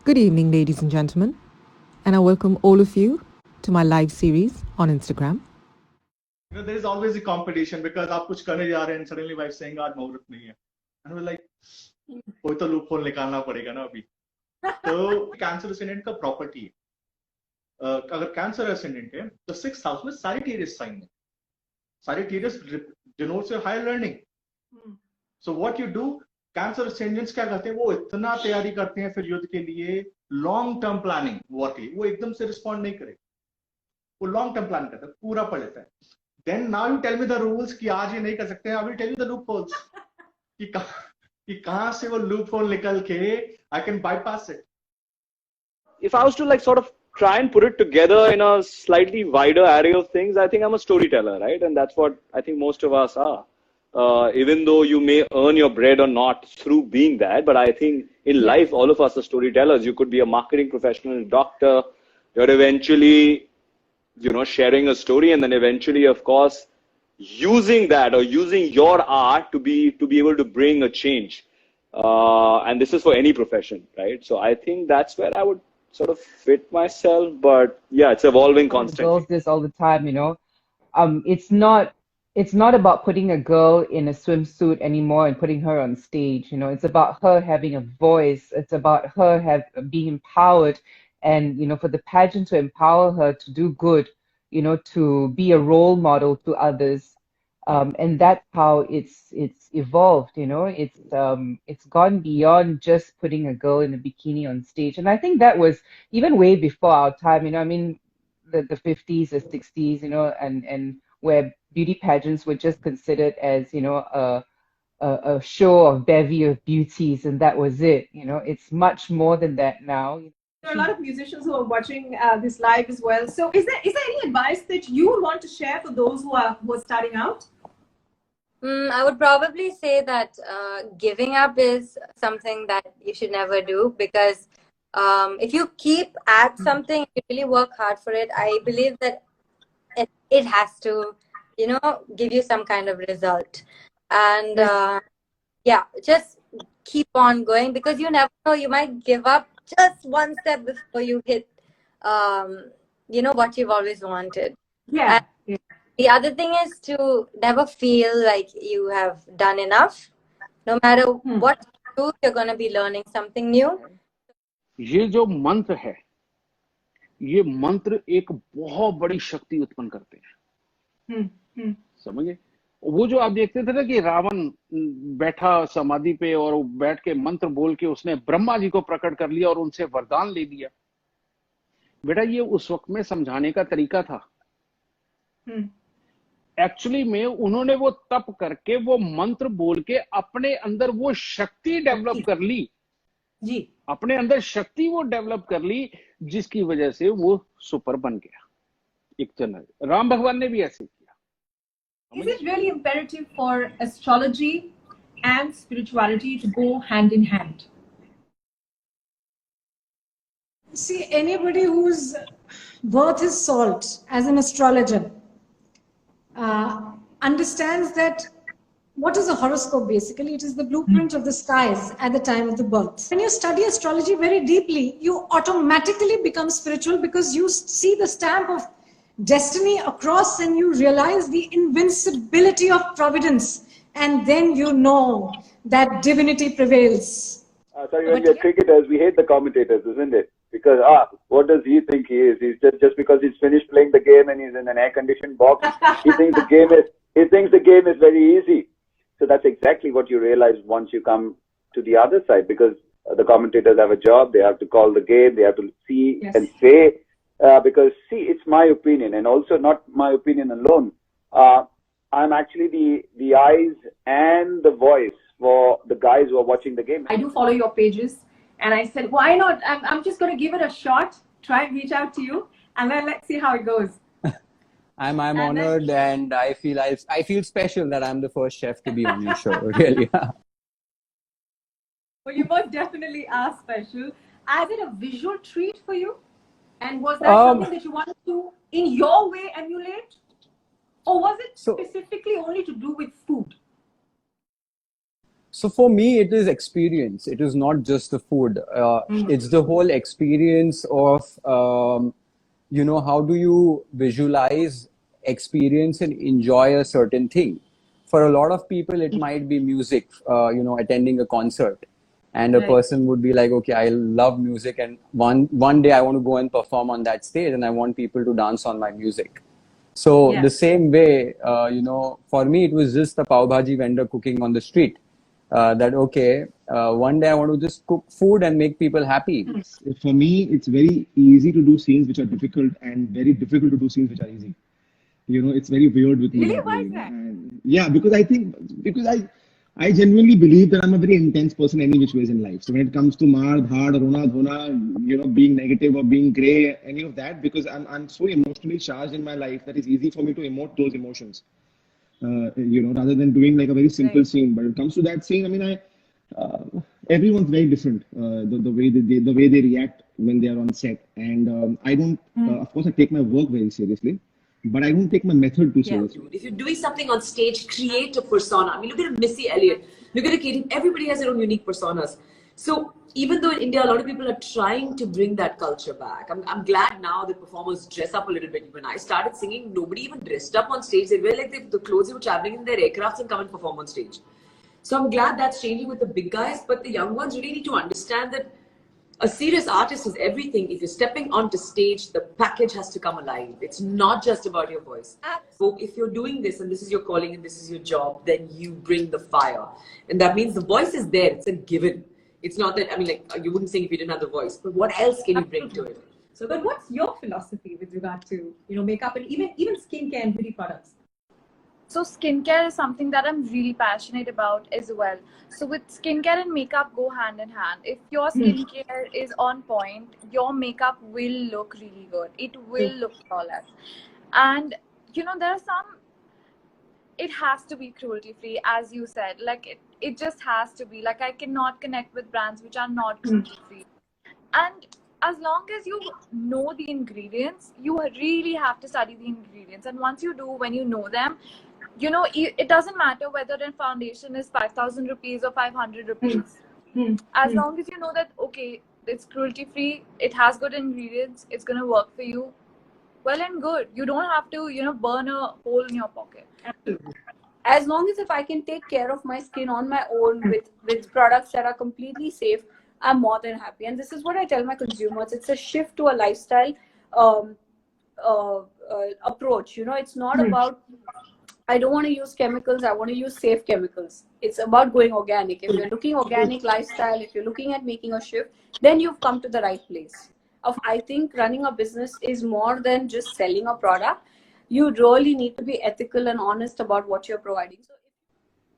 Good evening, ladies and gentlemen, and I welcome all of you to my live series on Instagram. There is always a competition because आप कुछ करने जा रहे हैं and suddenly wife saying आज मुहूर्त नहीं है, and we're like कोई तो लूप होल निकालना पड़ेगा ना अभी. तो कैंसर असेंडेंट का प्रॉपर्टी है. अगर कैंसर असेंडेंट है तो 6th हाउस में साजिटेरियस साइन है. Sagittarius denotes your higher learning. So what you do, Cancer ascendants क्या करते हैं, वो इतना तैयारी करते हैं फिर युद्ध के लिए, लॉन्ग टर्म प्लानिंग. वो एकदम से रिस्पॉन्ड नहीं करेगा, वो लॉन्ग टर्म प्लान करता है, पूरा पढ़ लेता है. Then now you tell me the rules कि आज ये नहीं कर सकते हैं. I will tell you the loopholes कि कहां से वो लूप होल निकल के I can bypass it. If I was to like sort of try and put it together in a slightly wider array of things, I think I'm a storyteller, right? And that's what I think most of us are. Even though you may earn your bread or not through being that, but I think in life, all of us are storytellers. You could be a marketing professional, doctor, you're eventually, sharing a story, and then eventually, of course, using that or using your art to be able to bring a change. And this is for any profession, right? So I think that's where I would sort of fit myself, but yeah, it's evolving constantly. Girls this all the time, it's not about putting a girl in a swimsuit anymore and putting her on stage. It's about her having a voice. It's about her being empowered, and for the pageant to empower her to do good, to be a role model to others. And that's how it's evolved. It's gone beyond just putting a girl in a bikini on stage. And I think that was even way before our time. The 50s, the 60s, and where beauty pageants were just considered as a show of bevy of beauties, and that was it. It's much more than that now. There are a lot of musicians who are watching this live as well. So is there any advice that you would want to share for those who are starting out? I would probably say that giving up is something that you should never do, because if you keep at something, you really work hard for it, I believe that it has to, give you some kind of result. And just keep on going, because you never know, you might give up just one step before you hit, what you've always wanted. Yeah. And the other thing is to never feel like you have done enough. No matter what you do, you're going to be learning something new. ये जो मंत्र है, ये मंत्र एक बहुत बड़ी शक्ति उत्पन्न करते हैं. समझे? वो जो आप देखते थे ना कि रावण बैठा समाधि पे और बैठ के मंत्र बोल के उसने ब्रह्मा जी को प्रकट कर लिया और उनसे वरदान ले लिया. बेटा ये उस वक्त में समझाने का तरीका था. एक्चुअली में उन्होंने वो तप करके वो मंत्र बोल के अपने अंदर वो शक्ति डेवलप कर ली जी. अपने अंदर शक्ति वो डेवलप कर ली, जिसकी वजह से वो सुपर बन गया एक जनरल. राम भगवान ने भी ऐसे किया. Is it really imperative for astrology and spirituality to go hand in hand? See, anybody whose birth is salt as an astrologer understands that what is a horoscope basically? It is the blueprint of the skies at the time of the birth. When you study astrology very deeply, you automatically become spiritual because you see the stamp of destiny across and you realize the invincibility of providence, and then you know that divinity prevails. Sorry, when we are cricketers, we hate the commentators, isn't it? Because what does he think he is? He's just because he's finished playing the game and he's in an air-conditioned box, he thinks the game is very easy. So that's exactly what you realize once you come to the other side, because the commentators have a job, they have to call the game, they have to see and say. Because see, it's my opinion, and also not my opinion alone. I'm actually the eyes and the voice for the guys who are watching the game. I do follow your pages, and I said, why not? I'm just going to give it a shot, try and reach out to you, and then let's see how it goes. I'm honored, and I feel special that I'm the first chef to be on your show. Really. Well, you both definitely are special. Is it a visual treat for you? And was that something that you wanted to, in your way, emulate? Or was it specifically only to do with food? So for me, it is experience. It is not just the food. It's the whole experience of, how do you visualize, experience, and enjoy a certain thing. For a lot of people, it might be music, attending a concert. And a person would be like, okay, I love music, and one day I want to go and perform on that stage, and I want people to dance on my music. So the same way, for me, it was just a pav bhaji vendor cooking on the street. One day I want to just cook food and make people happy. For me, it's very easy to do scenes which are difficult and very difficult to do scenes which are easy. It's very weird with me. Really? Why is that? Yeah, because I genuinely believe that I'm a very intense person any which ways in life. So when it comes to maar, dhaad, rona, dhona, being negative or being grey, any of that, because I'm so emotionally charged in my life that it's easy for me to emote those emotions. Rather than doing like a very simple scene. But when it comes to that scene, I mean, everyone's very different. The way they react when they are on set, and I don't. Of course, I take my work very seriously, but I don't take my method too seriously. If you're doing something on stage, create a persona. I mean, look at Missy Elliott. Look at Katie. Everybody has their own unique personas. So even though in India, a lot of people are trying to bring that culture back. I'm glad now that performers dress up a little bit. When I started singing, nobody even dressed up on stage. They wear like the clothes they were traveling in their aircrafts and come and perform on stage. So I'm glad that's changing with the big guys. But the young ones really need to understand that a serious artist is everything. If you're stepping onto stage, the package has to come alive. It's not just about your voice. So if you're doing this and this is your calling and this is your job, then you bring the fire. And that means the voice is there. It's a given. It's not that, I mean, like, you wouldn't sing if you didn't have the voice, but what else can you bring to it? So, but what's your philosophy with regard to, makeup and even skincare and beauty products? So skincare is something that I'm really passionate about as well. So with skincare and makeup go hand in hand. If your skincare is on point, your makeup will look really good. It will look flawless. And, there are some, it has to be cruelty free, as you said. Like it just has to be. Like I cannot connect with brands which are not cruelty free. And as long as you know the ingredients, you really have to study the ingredients. And once you do, when you know them, it doesn't matter whether the foundation is 5,000 rupees or 500 rupees. As long as you know that, okay, it's cruelty free, it has good ingredients, it's going to work for you, well and good. You don't have to, burn a hole in your pocket. As long as if I can take care of my skin on my own with products that are completely safe, I'm more than happy. And this is what I tell my consumers. It's a shift to a lifestyle approach. It's not about, I don't want to use chemicals. I want to use safe chemicals. It's about going organic. If you're looking organic lifestyle, if you're looking at making a shift, then you've come to the right place. I think running a business is more than just selling a product. You really need to be ethical and honest about what you're providing. So,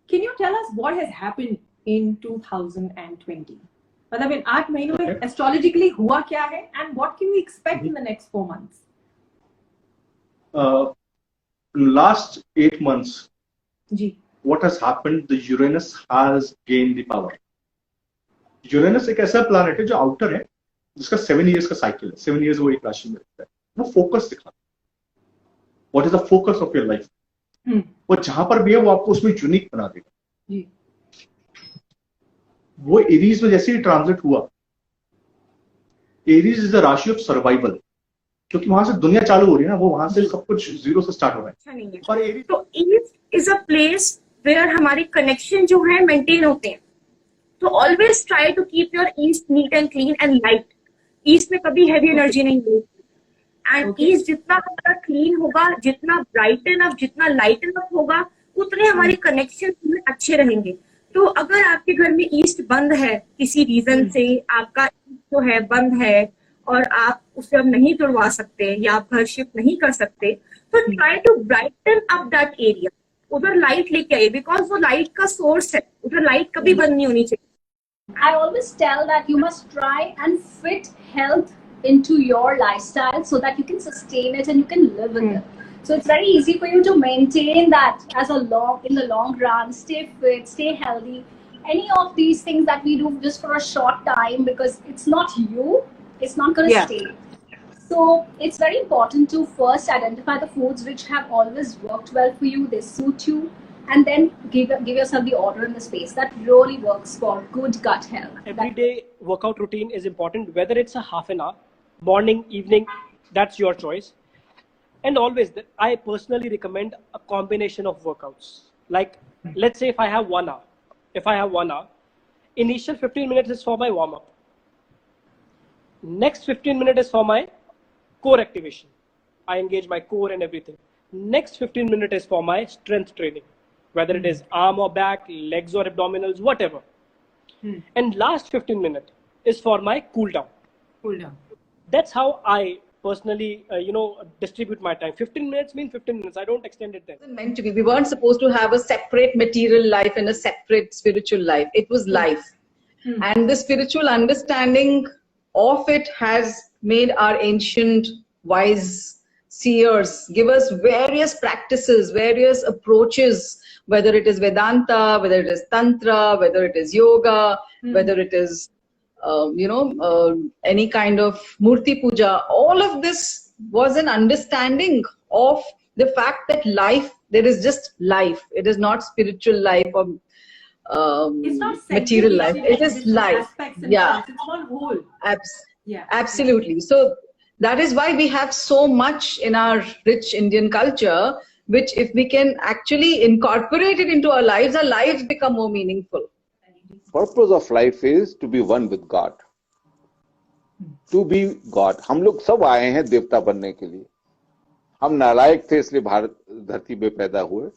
can you tell us what has happened in 2020? मतलब इन 8 महीनों में astrologically हुआ क्या है and what can we expect in the next 4 months? Last 8 months, what has happened? The Uranus has gained the power. Uranus एक ऐसा planet है जो outer है, जिसका 7 years का cycle है. 7 years वो एक राशि में रहता है. वो focus दिखाता है. What is the focus of your life? वो जहां पर भी है वो आपको उसमें यूनिक बना देगा. वो एरीज में जैसे ही ट्रांजिट हुआ, एरीज इज द राशि ऑफ सर्वाइवल, क्योंकि वहां से दुनिया चालू हो रही है ना, वो वहां से सब कुछ जीरो से स्टार्ट हो रहा है. और एरीज तो Aries is a place where हमारे कनेक्शन जो है मेंटेन होते हैं. तो always try to keep your east neat and clean and light. East में कभी हैवी एनर्जी नहीं होगी. एंड ईस्ट जितना हमारा क्लीन होगा, जितना ब्राइटन अप, जितना लाइटन अप होगा, उतने हमारे कनेक्शन अच्छे रहेंगे. तो अगर आपके घर में ईस्ट बंद है किसी रीजन से, आपका ईस्ट जो है बंद है और आप उसे अब नहीं तोड़वा सकते या आप घर शिफ्ट नहीं कर सकते, तो try to brighten up that area. उधर लाइट लेके आइए, बिकॉज वो लाइट का सोर्स है. उधर लाइट कभी बंद नहीं होनी चाहिए. I always tell that you must try and fit health into your lifestyle so that you can sustain it and you can live with it. So it's very easy for you to maintain that in the long run, stay fit, stay healthy. Any of these things that we do just for a short time, because it's not you, it's not going to stay. So it's very important to first identify the foods which have always worked well for you, they suit you, and then give yourself the order and the space. That really works for good gut health. Everyday workout routine is important, whether it's a half an hour, morning, evening, that's your choice. And always, I personally recommend a combination of workouts. Like, let's say if I have 1 hour, initial 15 minutes is for my warm-up. Next 15 minutes is for my core activation. I engage my core and everything. Next 15 minutes is for my strength training, whether it is arm or back, legs or abdominals, whatever. And last 15 minutes is for my cool down. That's how I personally, distribute my time. 15 minutes means 15 minutes. I don't extend it then. Meant to be. We weren't supposed to have a separate material life and a separate spiritual life. It was life. And the spiritual understanding of it has made our ancient wise seers give us various practices, various approaches, whether it is Vedanta, whether it is Tantra, whether it is yoga, whether it is any kind of Murti Puja. All of this was an understanding of the fact that life, there is just life. It is not spiritual life or It's not material life. It is life. Yeah. It's one whole. Absolutely. So that is why we have so much in our rich Indian culture, which if we can actually incorporate it into our lives become more meaningful. Purpose of life is to be one with God. To be God. हम लोग सब आए हैं देवता बनने के लिए. हम नालायक थे इसलिए भारत धरती पे पैदा हुए.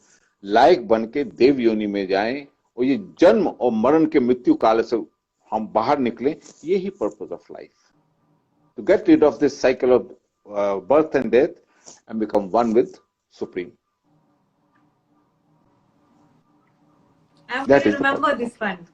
लायक बन के देव योनि में जाएं और ये जन्म और मरण के मृत्यु काल से हम बाहर निकलें. यही purpose of life. To get rid of this cycle of birth and death and become one with Supreme. I'm That going is to the remember purpose. this one.